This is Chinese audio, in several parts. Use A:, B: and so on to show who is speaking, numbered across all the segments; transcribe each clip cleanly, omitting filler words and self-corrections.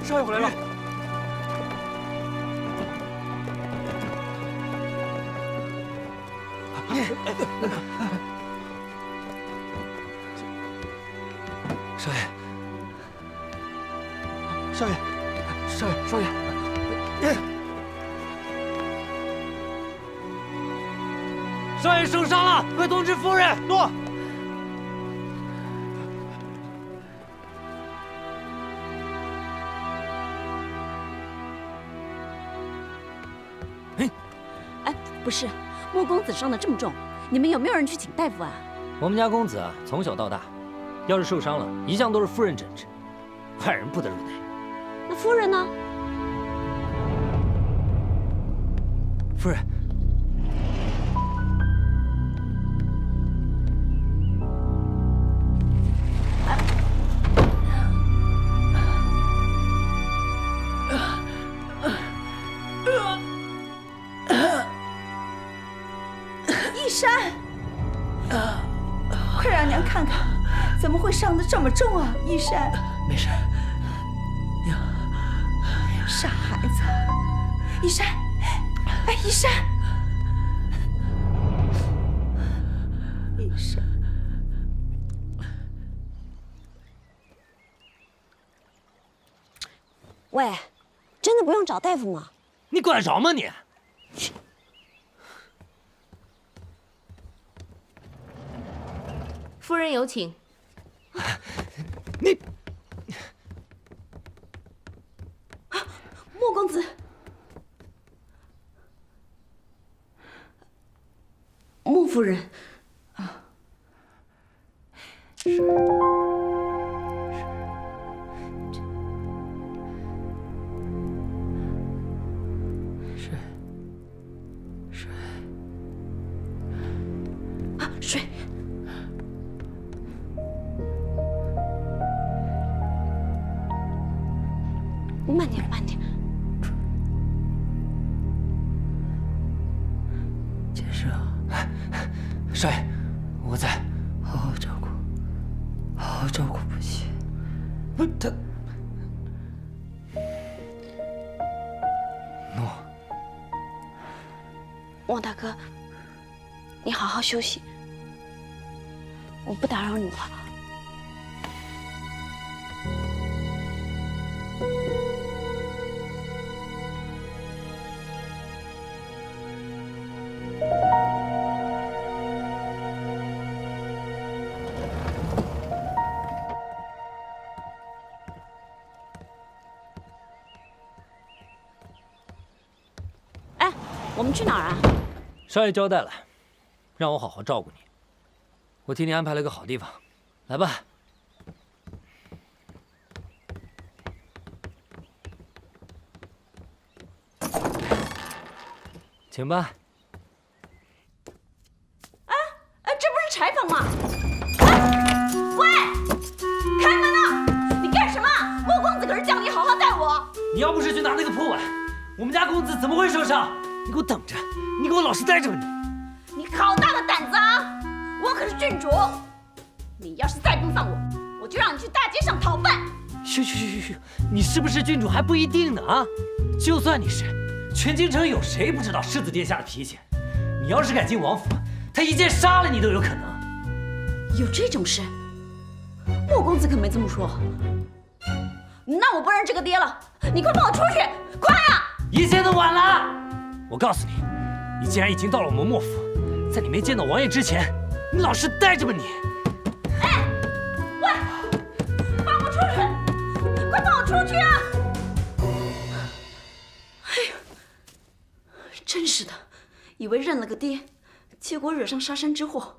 A: 少爷回来了。
B: 少爷，
A: 少爷，少爷，少爷。
C: 少爷受伤了，快通知夫人。
A: 诺。
D: 哎，不是，莫公子伤得这么重，你们有没有人去请大夫啊？
C: 我们家公子啊，从小到大，要是受伤了，一向都是夫人诊治，外人不得入内。
D: 那夫人呢？
C: 夫人。
E: 义山，快让娘看看，怎么会伤得这么重啊？义山，
B: 没事，娘，
E: 傻孩子。义山，哎，义山，义山，
D: 喂，真的不用找大夫吗？
C: 你管得着吗你？
F: 夫人有请。
C: 你，
E: 莫公子，莫夫人，啊，
B: 是。
E: 水。 慢点，慢点。
B: 解释啊，
C: 少爷，我在，
B: 好好照顾，好好照顾不弃。
C: 不，他，诺。
D: 莫大哥，你好好休息，我不打扰你了。 我们去哪儿啊？
C: 少爷交代了，让我好好照顾你。我替你安排了个好地方，来吧。请吧。
D: 这不是柴房吗？喂，开门啊！你干什么？莫公子可是叫你好好待我。
C: 你要不是去拿那个破碗，我们家公子怎么会受伤？ 你给我等着！你给我老实待着吧你！
D: 你好大的胆子啊！我可是郡主，你要是再不放我，我就让你去大街上讨饭。
C: 嘘！你是不是郡主还不一定呢啊！就算你是，全京城有谁不知道世子殿下的脾气？你要是敢进王府，他一剑杀了你都有可能。
D: 有这种事？莫公子可没这么说。那我不认这个爹了，你快放我出去！快啊！
C: 一切都晚了。 我告诉你，你既然已经到了我们莫府，在你没见到王爷之前，你老实待着吧你。
D: 哎，喂，放我出去！快放我出去啊！哎呦，真是的，以为认了个爹，结果惹上杀身之祸。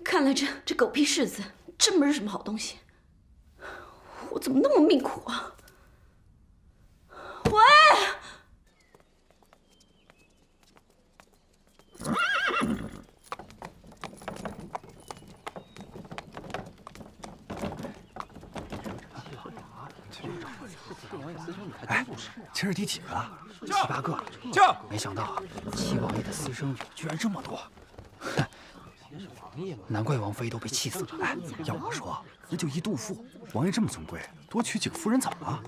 D: 看来这狗屁世子真不是什么好东西。我怎么那么命苦啊？ 喂！
A: 哎，今儿第几个了
B: ？7、8个。
A: 叫！
B: 没想到啊，7王爷的私生女居然这么多。
A: 难怪王妃都被气死了。哎，要我说，那就一肚腹。王爷这么尊贵，多娶几个夫人怎么了？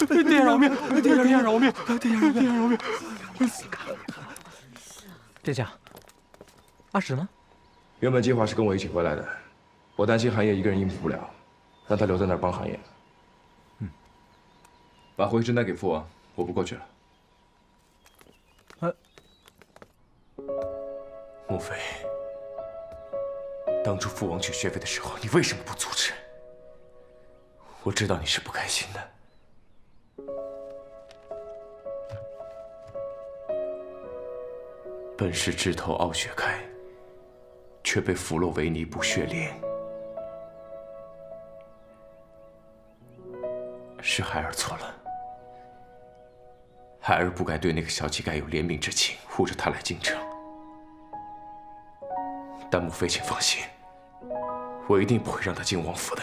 A: 殿下饶命！殿下饶命！殿下饶命！
C: 殿下，阿史呢？
F: 原本计划是跟我一起回来的，我担心韩烨一个人应付不了，让他留在那儿帮韩烨。把回执单给父王，我不过去了。穆妃，当初父王娶薛妃的时候，你为什么不阻止？我知道你是不开心的。本是枝头傲雪开，却被拂落为泥不血淋。是孩儿错了，孩儿不该对那个小乞丐有怜悯之情，护着他来京城。但穆妃，请放心，我一定不会让他进王府的。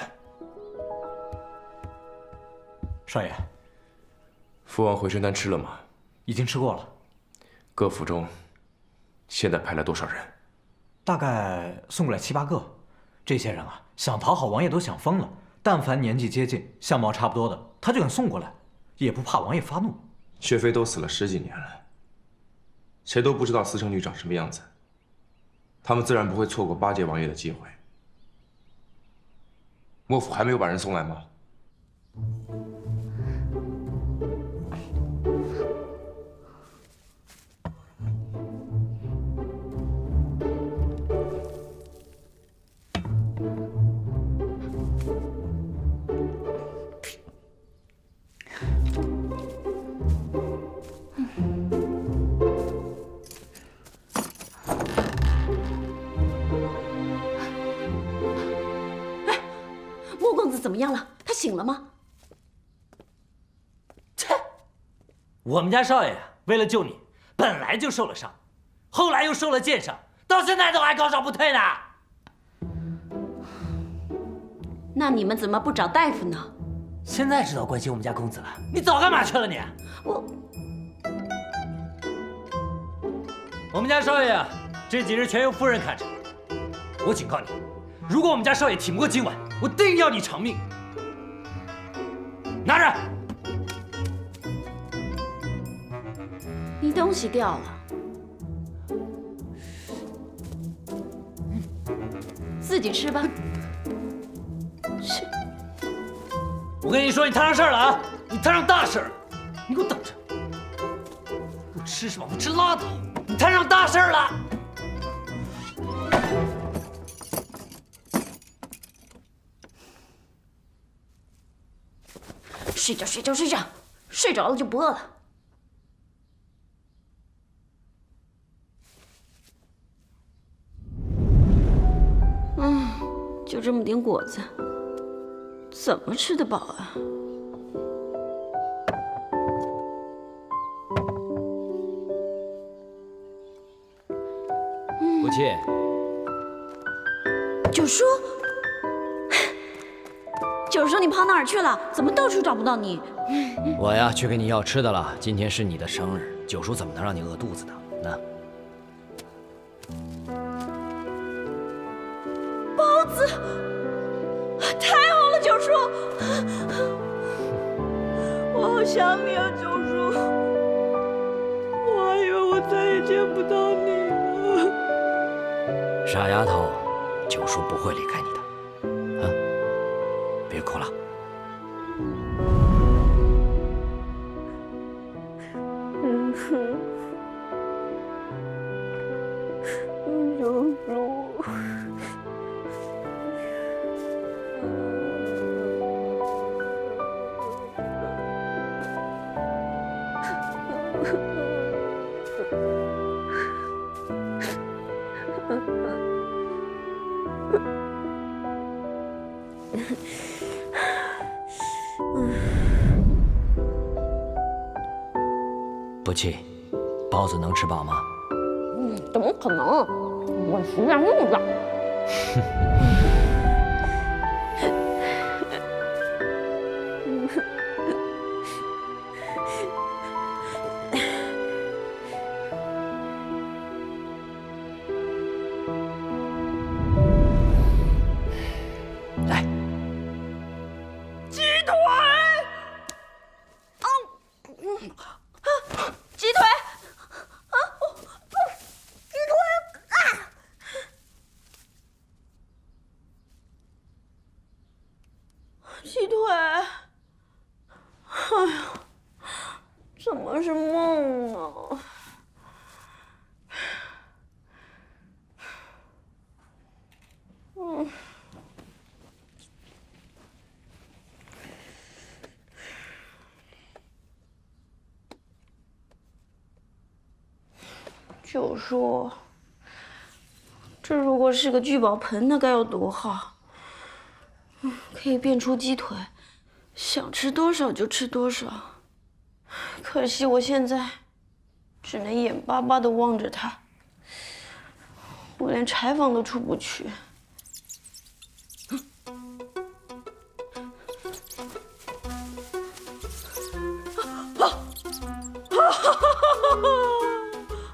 C: 少爷，
F: 父王回春丹吃了吗？
C: 已经吃过了。
F: 各府中现在派了多少人？
C: 大概送过来7、8个。这些人啊，想讨好王爷都想疯了。但凡年纪接近、相貌差不多的，他就敢送过来，也不怕王爷发怒。
F: 薛妃都死了10几年了，谁都不知道私生女长什么样子。他们自然不会错过巴结王爷的机会。莫府还没有把人送来吗？
D: 怎么样了？他醒了吗？
C: 切！我们家少爷为了救你，本来就受了伤，后来又受了箭伤，到现在都还高烧不退呢。
D: 那你们怎么不找大夫呢？
C: 现在知道关心我们家公子了，你早干嘛去了你？我们家少爷啊，这几日全由夫人看着。我警告你，如果我们家少爷挺不过今晚，我定要你偿命！拿着。
D: 你东西掉了，自己吃吧。
C: 我跟你说，你摊上事儿了啊！你摊上大事儿了，你给我等着！不吃是吧？不吃拉倒！你摊上大事儿了！
D: 睡觉，睡觉，睡觉，睡着了就不饿了。就这么点果子，怎么吃得饱啊？
C: 母亲，
D: 九叔，九叔，你跑哪儿去了？怎么到处找不到你？
G: 我呀，去给你要吃的了。今天是你的生日，九叔怎么能让你饿肚子呢？那
D: 包子，太好了，九叔，我好想你啊，九叔，我还以为我再也见不到你了。
G: 傻丫头，九叔不会离开你的，啊，别哭了。
D: 九叔。
G: 不气，包子能吃饱吗？
D: 怎么可能？我实在饿了。鸡腿，哎呀，怎么是梦呢？就说，这如果是个聚宝盆，那该有多好！可以变出鸡腿，想吃多少就吃多少。可惜我现在只能眼巴巴地望着它，我连柴房都出不去。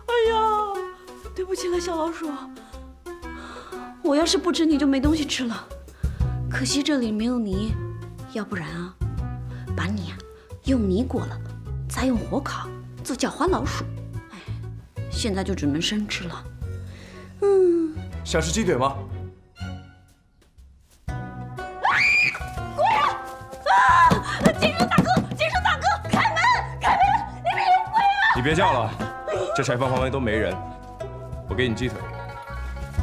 D: 哎呀，对不起了，小老鼠。我要是不吃，你就没东西吃了。可惜这里没有泥，要不然啊，把你啊用泥裹了，再用火烤，这叫花老鼠。哎，现在就只能生吃了。
F: 想吃鸡腿吗？
D: 金叔大哥，金叔大哥，开门，开门，里面有鬼啊！
F: 你别叫了，这柴房旁边都没人。我给你鸡腿，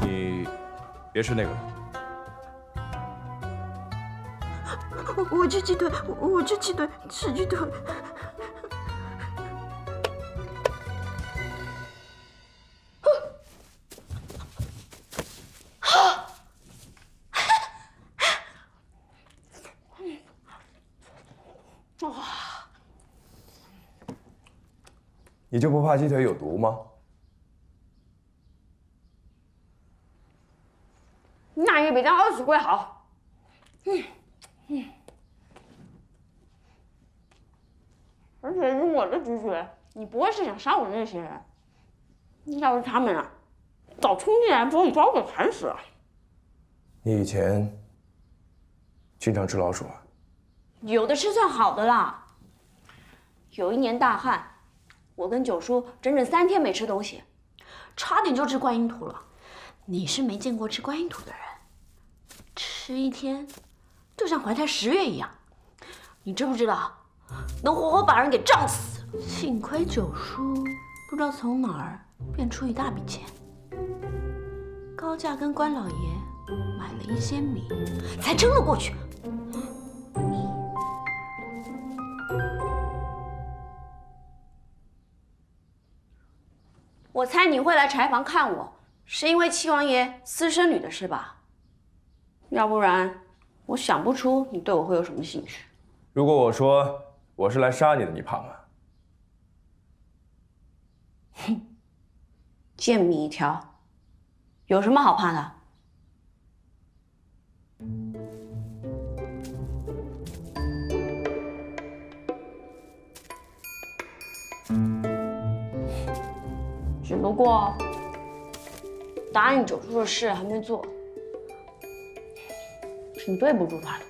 F: 你别吃那个了。
D: 我吃鸡腿，我吃鸡腿，吃鸡腿。
F: 你就不怕鸡腿有毒吗？
D: 那也比当20块好。而且以我的直觉，你不会是想杀我那些人。要是他们啊，早冲进来把我把我给砍死了。
F: 你以前经常吃老鼠啊？
D: 有的吃算好的啦。有一年大旱，我跟九叔整整3天没吃东西，差点就吃观音土了。你是没见过吃观音土的人，吃1天就像怀胎10月一样。你知不知道，能活活把人给胀死？幸亏九叔不知道从哪儿变出一大笔钱，高价跟关老爷买了一些米，才撑了过去。我猜你会来柴房看我，是因为七王爷私生女的事吧？要不然，我想不出你对我会有什么兴趣。
F: 如果我说我是来杀你的，你怕吗？
D: 哼，贱米一条，有什么好怕的？只不过答应九叔的事还没做，挺对不住他的。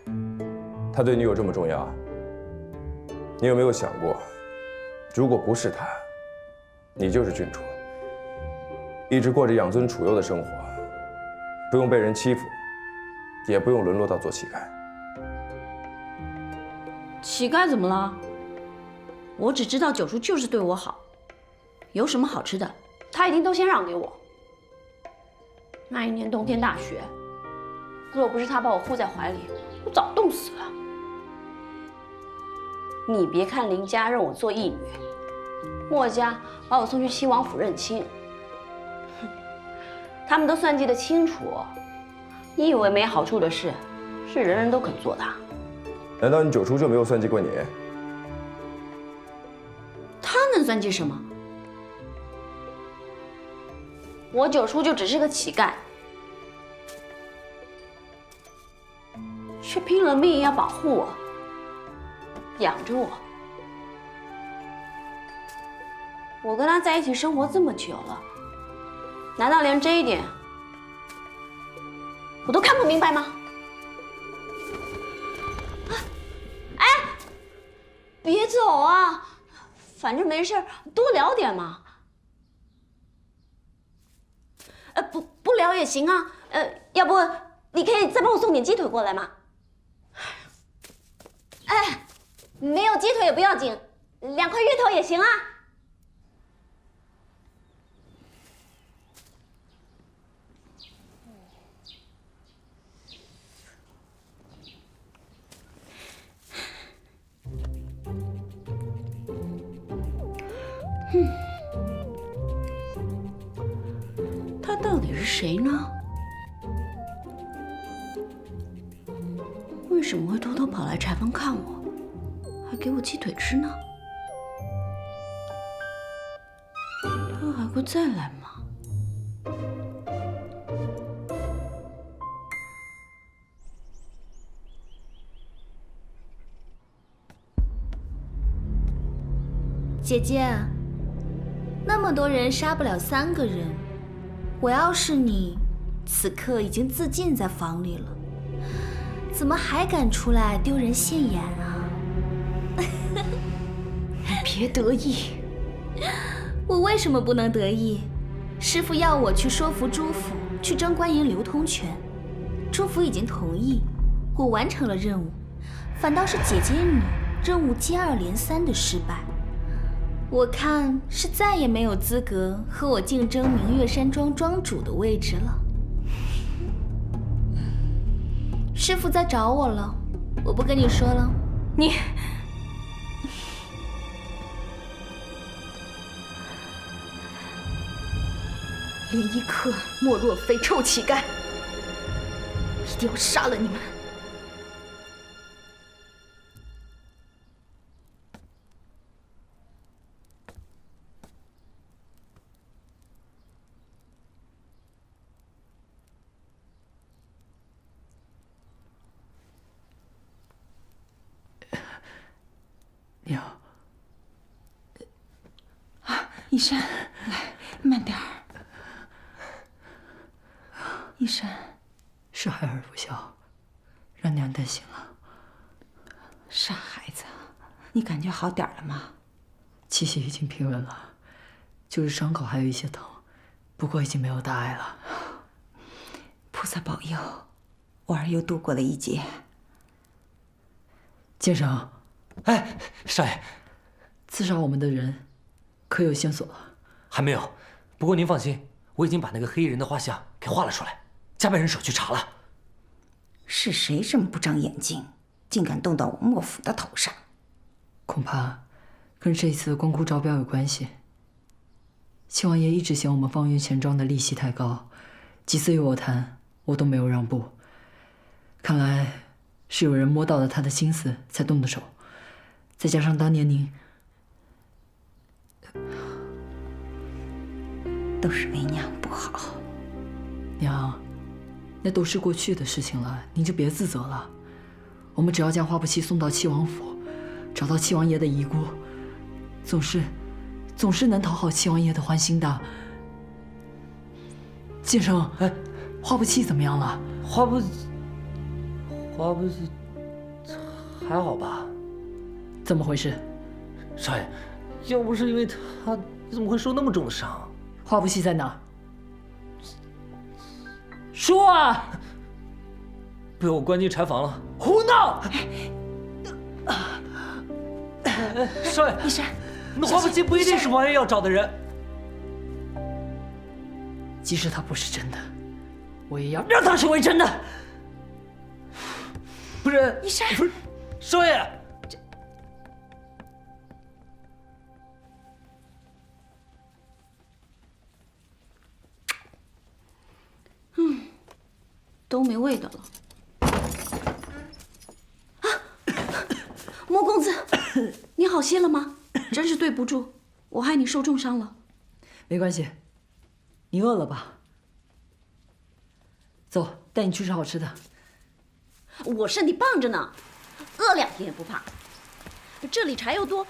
F: 他对你有这么重要？你有没有想过，如果不是他，你就是郡主，一直过着养尊处优的生活，不用被人欺负，也不用沦落到做乞丐。
D: 乞丐怎么了？我只知道九叔就是对我好，有什么好吃的，他一定都先让给我。那一年冬天大雪，若不是他把我护在怀里，我早冻死了。你别看林家让我做义女，墨家把我送去亲王府认亲，他们都算计得清楚。你以为没好处的事，是人人都肯做的？
F: 难道你九叔就没有算计过你？
D: 他能算计什么？我九叔就只是个乞丐，却拼了命要保护我，养着我。我跟他在一起生活这么久了，难道连这一点我都看不明白吗？哎，别走啊！反正没事，多聊点嘛。不聊也行啊。要不你可以再帮我送点鸡腿过来吗？哎，没有鸡腿也不要紧，2块芋头也行啊。他到底是谁呢？为什么会偷偷跑来柴房看我，还给我鸡腿吃呢？他还会再来吗？
H: 姐姐，那么多人杀不了3个人，我要是你，此刻已经自尽在房里了，怎么还敢出来丢人现眼啊？
D: 你别得意。
H: 我为什么不能得意？师傅要我去说服朱府去争官营流通权，朱府已经同意，我完成了任务，反倒是姐姐你任务接二连三的失败。我看是再也没有资格和我竞争明月山庄庄主的位置了。师傅在找我了，我不跟你说了。
D: 你连一刻莫若非臭乞丐，一定要杀了你们！
B: 你好。
E: 一山，来，慢点儿。一山，
B: 是孩儿不孝，让娘担心了。
E: 傻孩子，你感觉好点儿了吗？
B: 气息已经平稳了，就是伤口还有一些疼，不过已经没有大碍了。
E: 菩萨保佑，我儿又度过了一劫。
B: 剑生，
C: 哎，少爷，
B: 刺杀我们的人可有线索了？
C: 还没有，不过您放心，我已经把那个黑衣人的画像给画了出来，加派人手去查了。
E: 是谁这么不长眼睛，竟敢动到我莫府的头上？
B: 恐怕跟这一次的光顾招标有关系。七王爷一直嫌我们方圆钱庄的利息太高，几次与我谈，我都没有让步。看来是有人摸到了他的心思，才动的手。再加上当年您……
E: 都是为娘不好。
B: 娘，那都是过去的事情了，您就别自责了。我们只要将花不期送到七王府，找到七王爷的遗孤，总是能讨好七王爷的欢心的。剑生，哎，花不期怎么样了？
C: 花不还好吧？
B: 怎么回事？
C: 少爷，要不是因为他，你怎么会受那么重的伤？
B: 花不期在哪？说啊！
C: 被我关进柴房了。
B: 胡闹！
C: 少爷，
E: 一山，
C: 那花不期不一定是王爷要找的人。
B: 即使他不是真的，我也要让他成为真的。
C: 不是，
E: 一山，
C: 不是，少爷。
D: 都没味道了。啊，莫公子，你好些了吗？真是对不住，我害你受重伤了。
B: 没关系，你饿了吧？走，带你去吃好吃的。
D: 我身体棒着呢，饿2天也不怕。这里柴又多。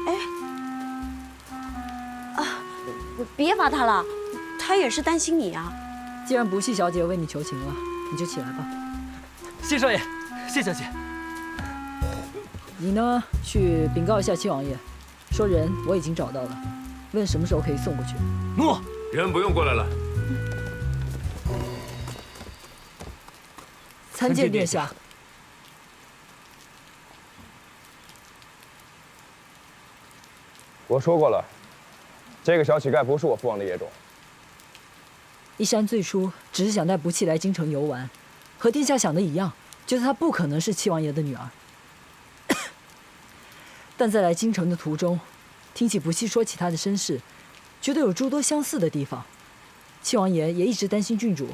D: 哎，啊，别罚他了。他也是担心你啊。
B: 既然不系小姐为你求情了，你就起来吧。
C: 谢少爷，谢小姐。
B: 你呢，去禀告一下七王爷，说人我已经找到了，问什么时候可以送过去。
C: 诺。
F: 人不用过来了。
B: 参见殿下。
F: 我说过了，这个小乞丐不是我父王的野种。
B: 一山最初只是想带不弃来京城游玩，和殿下想的一样，觉得她不可能是七王爷的女儿。但在来京城的途中，听起不弃说起她的身世，觉得有诸多相似的地方。七王爷也一直担心郡主。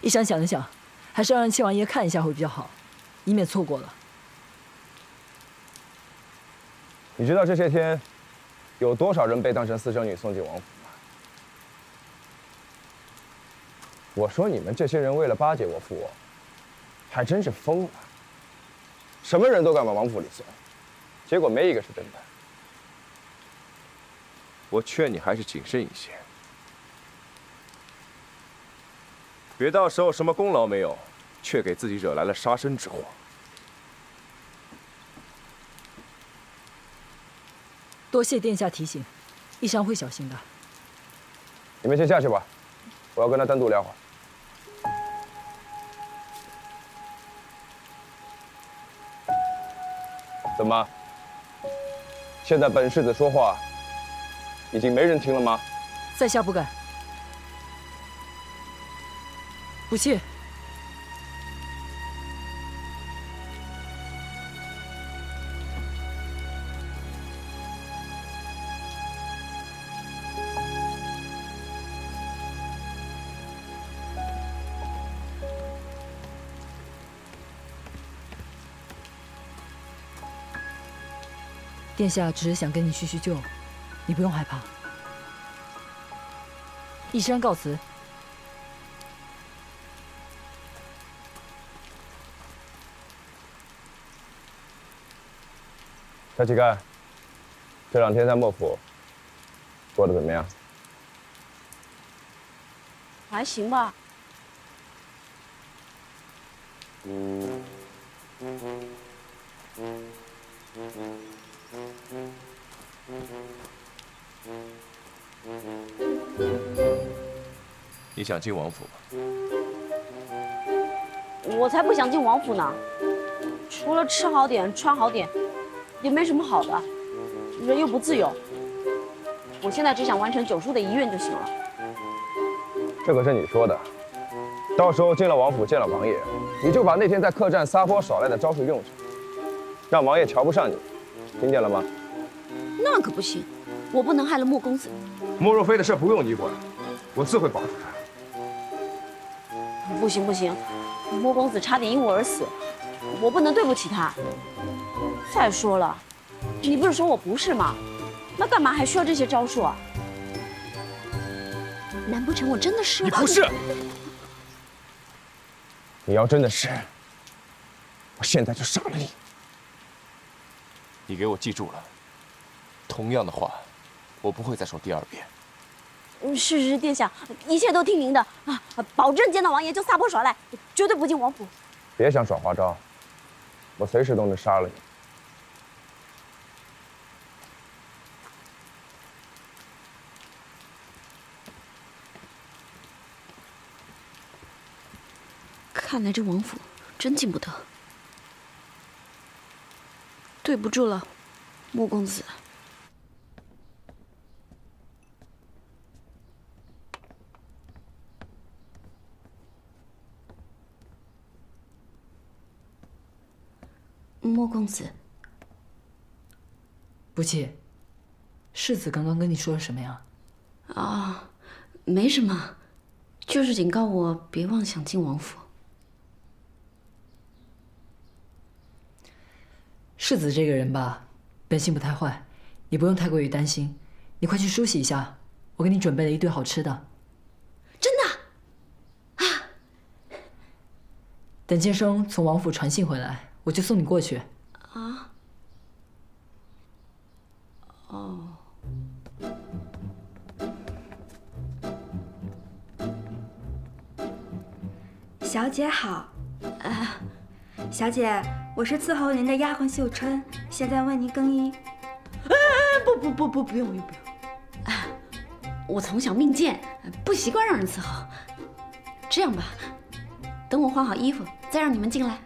B: 一山想了想，还是要让七王爷看一下会比较好，以免错过了。
F: 你知道这些天有多少人被当成私生女送进王府吗？我说你们这些人为了巴结我父王，还真是疯了。什么人都敢往王府里送，结果没一个是真的。我劝你还是谨慎一些，别到时候什么功劳没有，却给自己惹来了杀身之祸。
B: 多谢殿下提醒，一山会小心的。
F: 你们先下去吧，我要跟他单独聊会儿。怎么？现在本世子说话，已经没人听了吗？
B: 在下不敢。不谢。殿下只是想跟你叙叙旧，你不用害怕。一山告辞。
F: 小乞丐，这2天在莫府过得怎么样？
D: 还行吧。
F: 你想进王府吗？
D: 我才不想进王府呢，除了吃好点、穿好点，也没什么好的，人又不自由。我现在只想完成九叔的遗愿就行了。
F: 这可是你说的，到时候进了王府见了王爷，你就把那天在客栈撒泼耍赖的招数用上，让王爷瞧不上你，听见了吗？
D: 那可不行，我不能害了莫公子。
F: 莫若飞的事不用你管，我自会保住他。
D: 不行不行，莫公子差点因我而死，我不能对不起他。再说了，你不是说我不是吗？那干嘛还需要这些招数啊？难不成我真的是？
F: 你不是。你要真的是，我现在就杀了你。你给我记住了，同样的话，我不会再说第2遍。
D: 是殿下，一切都听您的啊！保证见到王爷就撒泼耍赖，绝对不进王府。
F: 别想耍花招，我随时都能杀了你。
D: 看来这王府真进不得，对不住了，莫公子。莫公子，
B: 不弃，世子刚刚跟你说了什么呀？
D: 啊，没什么，就是警告我别妄想进王府。
B: 世子这个人吧，本性不太坏，你不用太过于担心。你快去梳洗一下，我给你准备了一堆好吃的。
D: 真的？啊！
B: 等剑生从王府传信回来，我就送你过去。
D: 啊？哦。
E: 小姐好。小姐，我是伺候您的丫鬟秀春，现在为您更衣。
D: 不用。我从小命贱，不习惯让人伺候。这样吧，等我换好衣服，再让你们进来。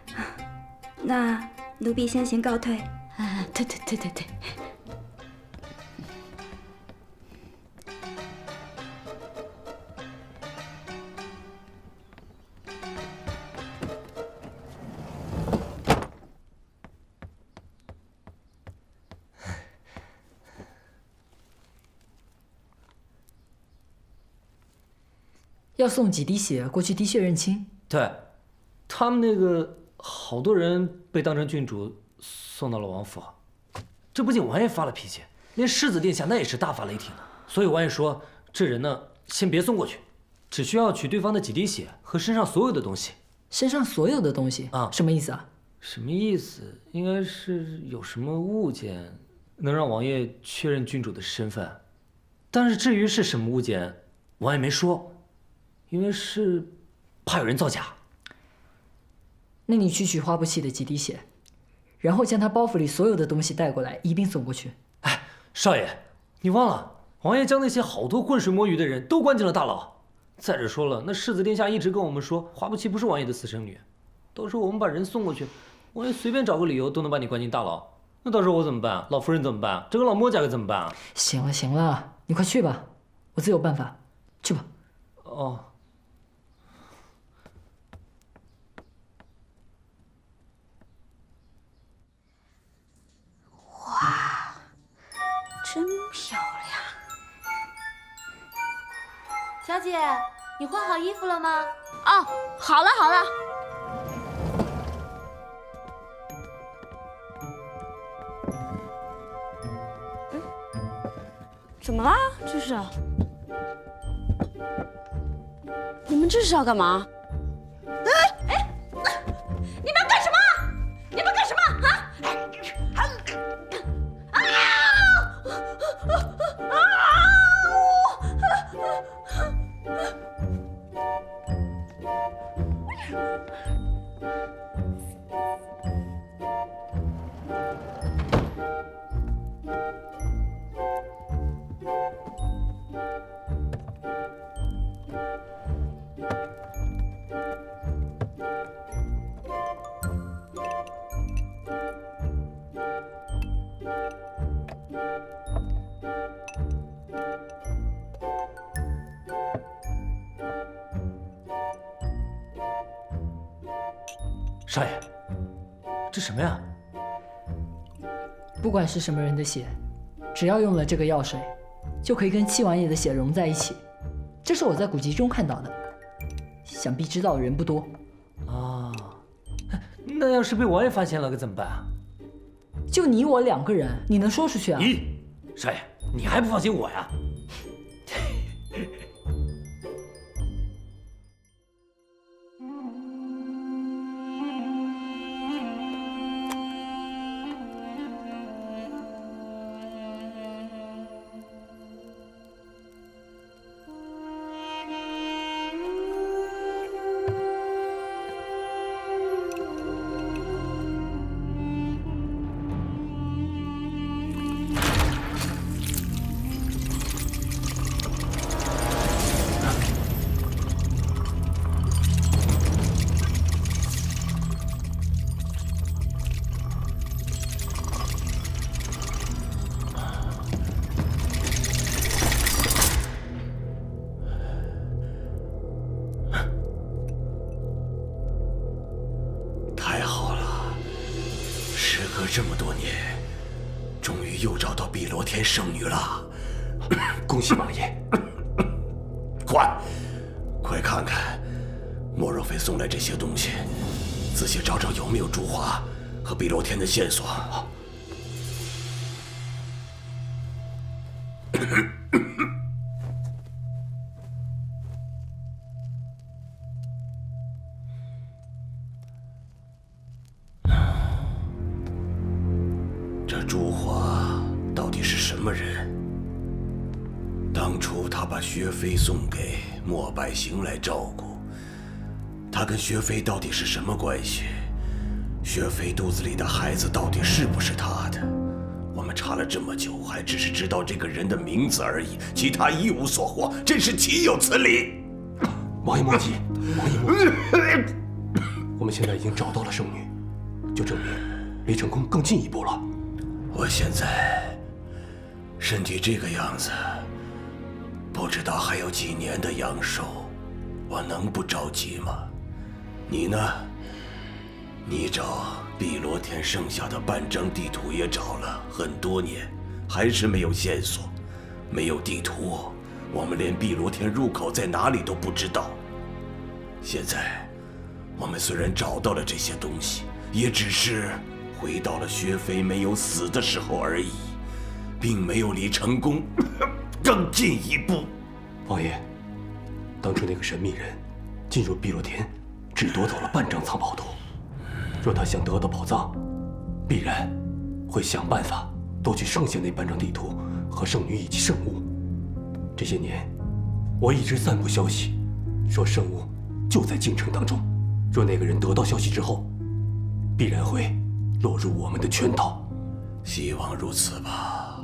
E: 那奴婢先行告退。
D: 对对对对对。
B: 要送几滴血过去滴血认亲？
C: 对，他们那个好多人被当成郡主送到了王府，这不仅王爷发了脾气，连世子殿下那也是大发雷霆的。所以王爷说，这人呢，先别送过去，只需要取对方的几滴血和身上所有的东西。
B: 身上所有的东西
C: 啊？
B: 什么意思啊？
C: 什么意思？应该是有什么物件能让王爷确认郡主的身份，但是至于是什么物件，王爷没说。因为是怕有人造假。
B: 那你去取花不弃的几滴血，然后将他包袱里所有的东西带过来，一并送过去。
C: 哎，少爷，你忘了，王爷将那些好多浑水摸鱼的人都关进了大牢。再者说了，那世子殿下一直跟我们说，花不弃不是王爷的私生女。到时候我们把人送过去，王爷随便找个理由都能把你关进大牢。那到时候我怎么办？老夫人怎么办？这个老莫家可怎么办啊？
B: 行了行了，你快去吧，我自有办法。去吧。
C: 哦。
D: 哇，真漂亮！
H: 小姐，你换好衣服了吗？
D: 哦，好了好了。怎么啦？这是？你们这是要干嘛？哎！你们干什么？你们干什么啊？
C: 少爷，这什么呀？
B: 不管是什么人的血，只要用了这个药水，就可以跟七王爷的血融在一起。这是我在古籍中看到的，想必知道的人不多。
C: 啊，那要是被王爷发现了，可怎么办啊？
B: 就你我2个人，你能说出去啊？
C: 咦，少爷，你还不放心我呀？
I: 这么多年，终于又找到碧螺天圣女了，恭喜王爷！快看看莫若飞送来这些东西，仔细找找有没有朱华和碧螺天的线索。这朱华到底是什么人？当初他把薛飞送给莫百行来照顾，他跟薛飞到底是什么关系？薛飞肚子里的孩子到底是不是他的？我们查了这么久，还只是知道这个人的名字而已，其他一无所获，真是岂有此理！
J: 王爷莫急，王爷莫急，我们现在已经找到了圣女，就证明离成功更进一步了。
I: 我现在身体这个样子，不知道还有几年的阳寿，我能不着急吗？你呢？你找碧螺天剩下的半张地图也找了很多年，还是没有线索。没有地图，我们连碧螺天入口在哪里都不知道。现在，我们虽然找到了这些东西，也只是回到了薛飞没有死的时候而已，并没有离成功更进一步。
J: 王爷，当初那个神秘人进入碧螺天，只夺走了半张藏宝图。若他想得到宝藏，必然会想办法夺取剩下那半张地图和圣女以及圣物。这些年，我一直散布消息，说圣物就在京城当中。若那个人得到消息之后，必然会落入我们的圈套。
I: 希望如此吧。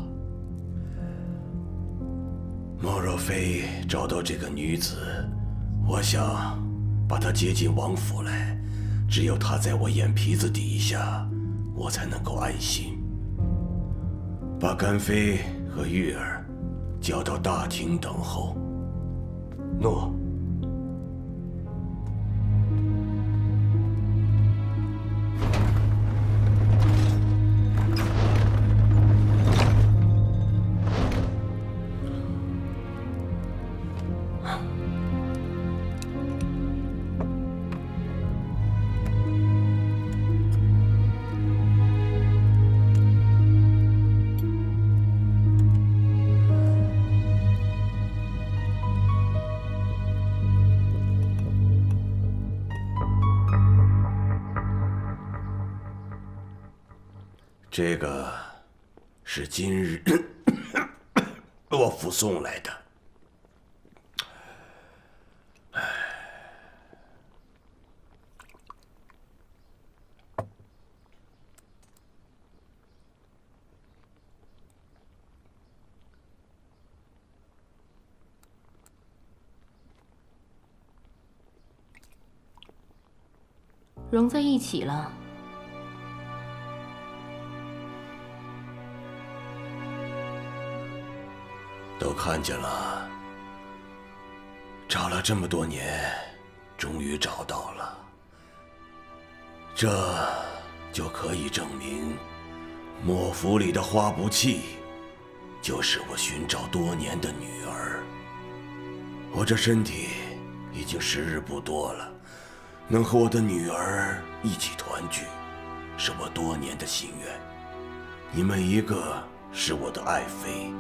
I: 莫若飞找到这个女子，我想把她接进王府来。只有她在我眼皮子底下，我才能够安心。把甘妃和玉儿叫到大厅等候。
J: 诺。
I: 这个是今日我附送来的。
H: 融在一起了。
I: 都看见了，找了这么多年，终于找到了。这就可以证明，莫府里的花不弃，就是我寻找多年的女儿。我这身体已经时日不多了，能和我的女儿一起团聚，是我多年的心愿。你们一个是我的爱妃，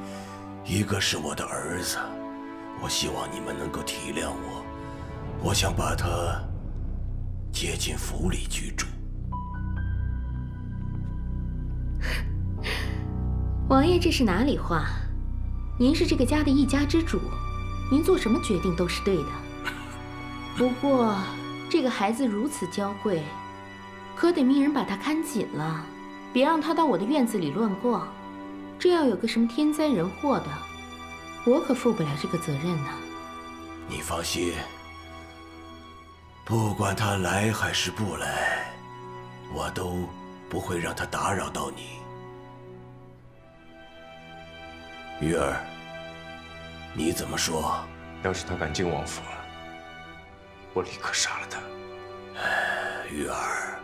I: 一个是我的儿子，我希望你们能够体谅我。我想把他接进府里居住。
H: 王爷，这是哪里话？您是这个家的一家之主，您做什么决定都是对的。不过，这个孩子如此娇贵，可得命人把他看紧了，别让他到我的院子里乱逛。这要有个什么天灾人祸的，我可负不了这个责任呢。
I: 你放心，不管他来还是不来，我都不会让他打扰到你。玉儿，你怎么说？
F: 要是他敢进王府，我立刻杀了他。
I: 玉儿，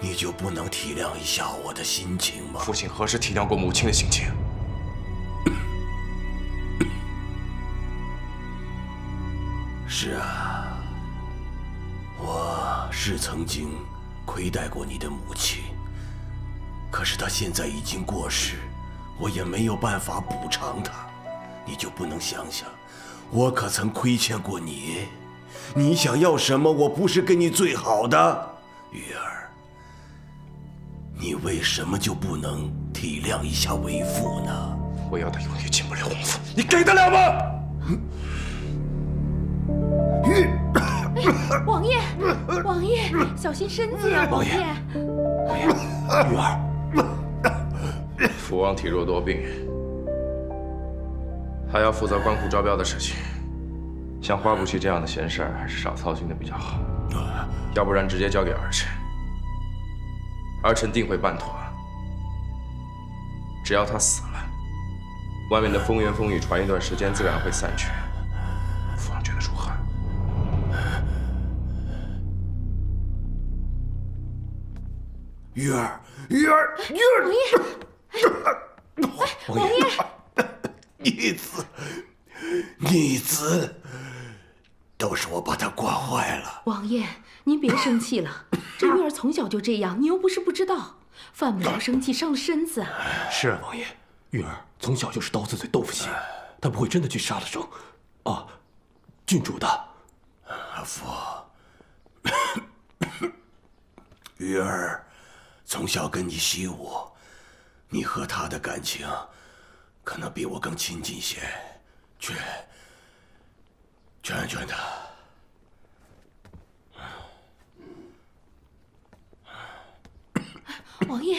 I: 你就不能体谅一下我的心情吗？
F: 父亲何时体谅过母亲的心情？
I: 是啊，我是曾经亏待过你的母亲，可是她现在已经过世，我也没有办法补偿她。你就不能想想，我可曾亏欠过你？你想要什么，我不是给你最好的？玉儿，你为什么就不能体谅一下为父呢？
F: 我要他永远进不了王府，你给得了吗？
H: 王爷，王爷，小心身子呀，王爷。
J: 王爷，玉儿，
F: 父王体弱多病，还要负责关库招标的事情，像花不弃这样的闲事儿，还是少操心的比较好。要不然直接交给儿臣，儿臣定会办妥。只要他死了，外面的风言风语传一段时间，自然会散去。父王觉得如何？
I: 玉儿，玉儿，玉儿！
H: 王爷，
I: 逆子，都是我把他惯坏了。
K: 王爷，您别生气了，这玉儿从小就这样，你又不是不知道，犯不着生气，伤了身子。
J: 是啊，王爷，玉儿从小就是刀子嘴豆腐心，她不会真的去杀了生郡主的。
I: 阿父，玉儿从小跟你习武，你和她的感情可能比我更亲近些，劝她。
K: 王爷，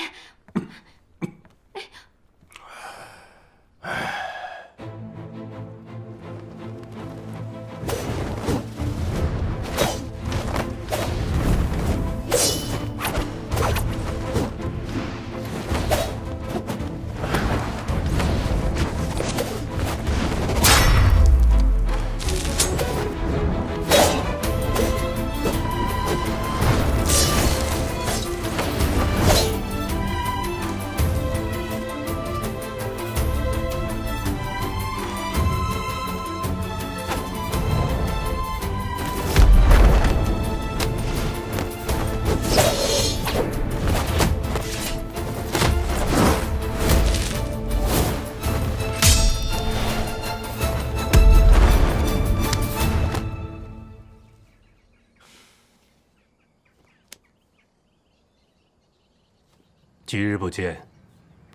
J: 几日不见，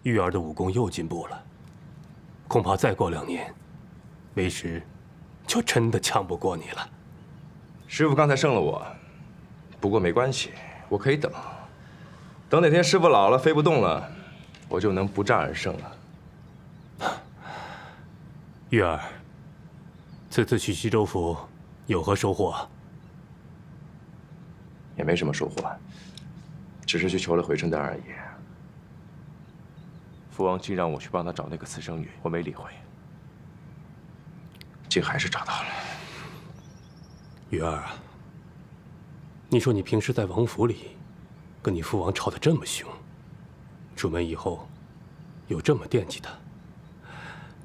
J: 玉儿的武功又进步了，恐怕再过2年，为师就真的抢不过你了。
F: 师傅刚才胜了我，不过没关系，我可以等。等哪天师傅老了飞不动了，我就能不战而胜了。
J: 玉儿，此次去西州府有何收获？
F: 也没什么收获，只是去求了回春丹而已。父王竟让我去帮他找那个私生女，我没理会，竟还是找到了。
J: 玉儿啊，你说你平时在王府里，跟你父王吵得这么凶，出门以后又这么惦记他，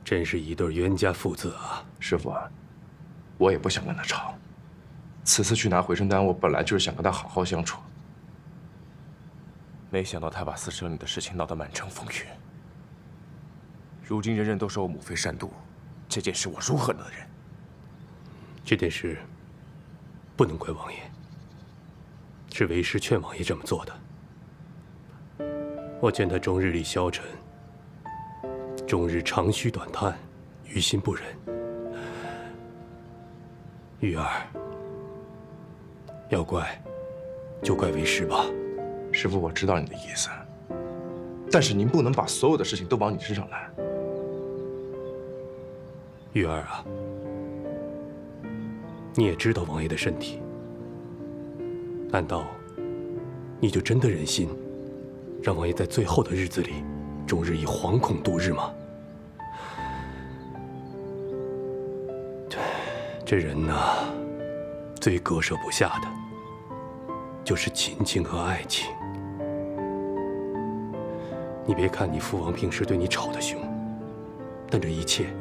J: 真是一对冤家父子啊！
F: 师傅啊，我也不想跟他吵。此次去拿回春丹，我本来就是想跟他好好相处，没想到他把私生女的事情闹得满城风雨。如今人人都说我母妃善妒，这件事我如何能忍？
J: 这件事不能怪王爷，是为师劝王爷这么做的。我见他终日里消沉，终日长吁短叹，于心不忍。玉儿，要怪就怪为师吧。
F: 师傅，我知道你的意思，但是您不能把所有的事情都往你身上揽。
J: 玉儿啊，你也知道王爷的身体，难道你就真的忍心让王爷在最后的日子里，终日以惶恐度日吗？这人呐，最割舍不下的就是亲情和爱情。你别看你父王平时对你吵得凶，但这一切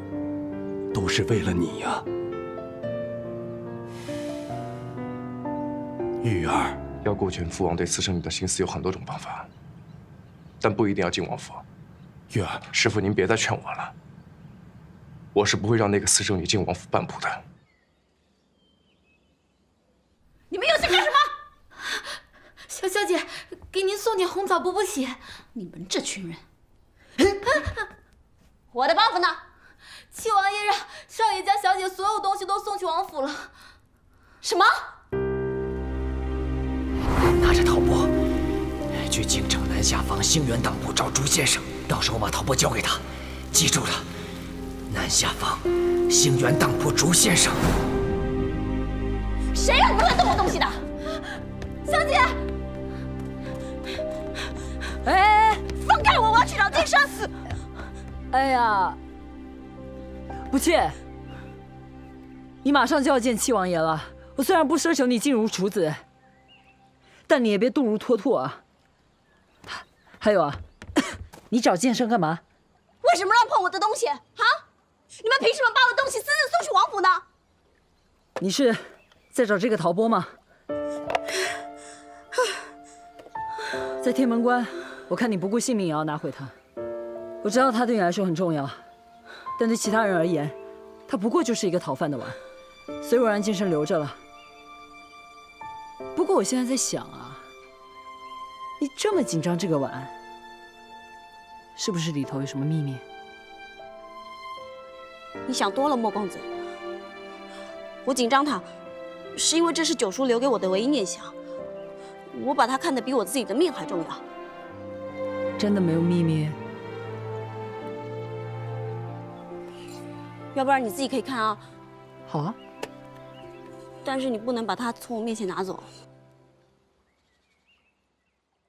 J: 都是为了你呀，玉儿。
F: 要顾全父王对私生女的心思有很多种方法，但不一定要进王府。
J: 玉儿，
F: 师傅您别再劝我了，我是不会让那个私生女进王府半步的。
K: 你们又想干什么？
H: 小姐，给您送点红枣补补血。
D: 你们这群人，我的包袱呢？
H: 七王爷让少爷将小姐所有东西都送去王府了。
D: 什么？
G: 拿着陶钵，去京城南下坊兴元当铺找朱先生，到时候把陶钵交给他。记住了，南下坊兴元当铺朱先生。
D: 谁让你们乱动我东西的？
H: 小姐，
D: 哎，放开我！我要去找金生。
B: 哎呀，不妾，你马上就要见七王爷了。我虽然不奢求你静如处子，但你也别动如脱兔啊。还有啊，你找剑圣干嘛？
D: 为什么乱碰我的东西啊？你们凭什么把我的东西私自送去王府呢？
B: 你是在找这个陶钵吗？在天门关，我看你不顾性命也要拿回它。我知道它对你来说很重要，但对其他人而言，它不过就是一个讨饭的碗，所以我让剑圣留着了。不过我现在在想啊，你这么紧张这个碗，是不是里头有什么秘密？
D: 你想多了，莫公子。我紧张它，是因为这是九叔留给我的唯一念想，我把它看得比我自己的命还重要。
B: 真的没有秘密？
D: 要不然你自己可以看啊。
B: 好啊。
D: 但是你不能把它从我面前拿走。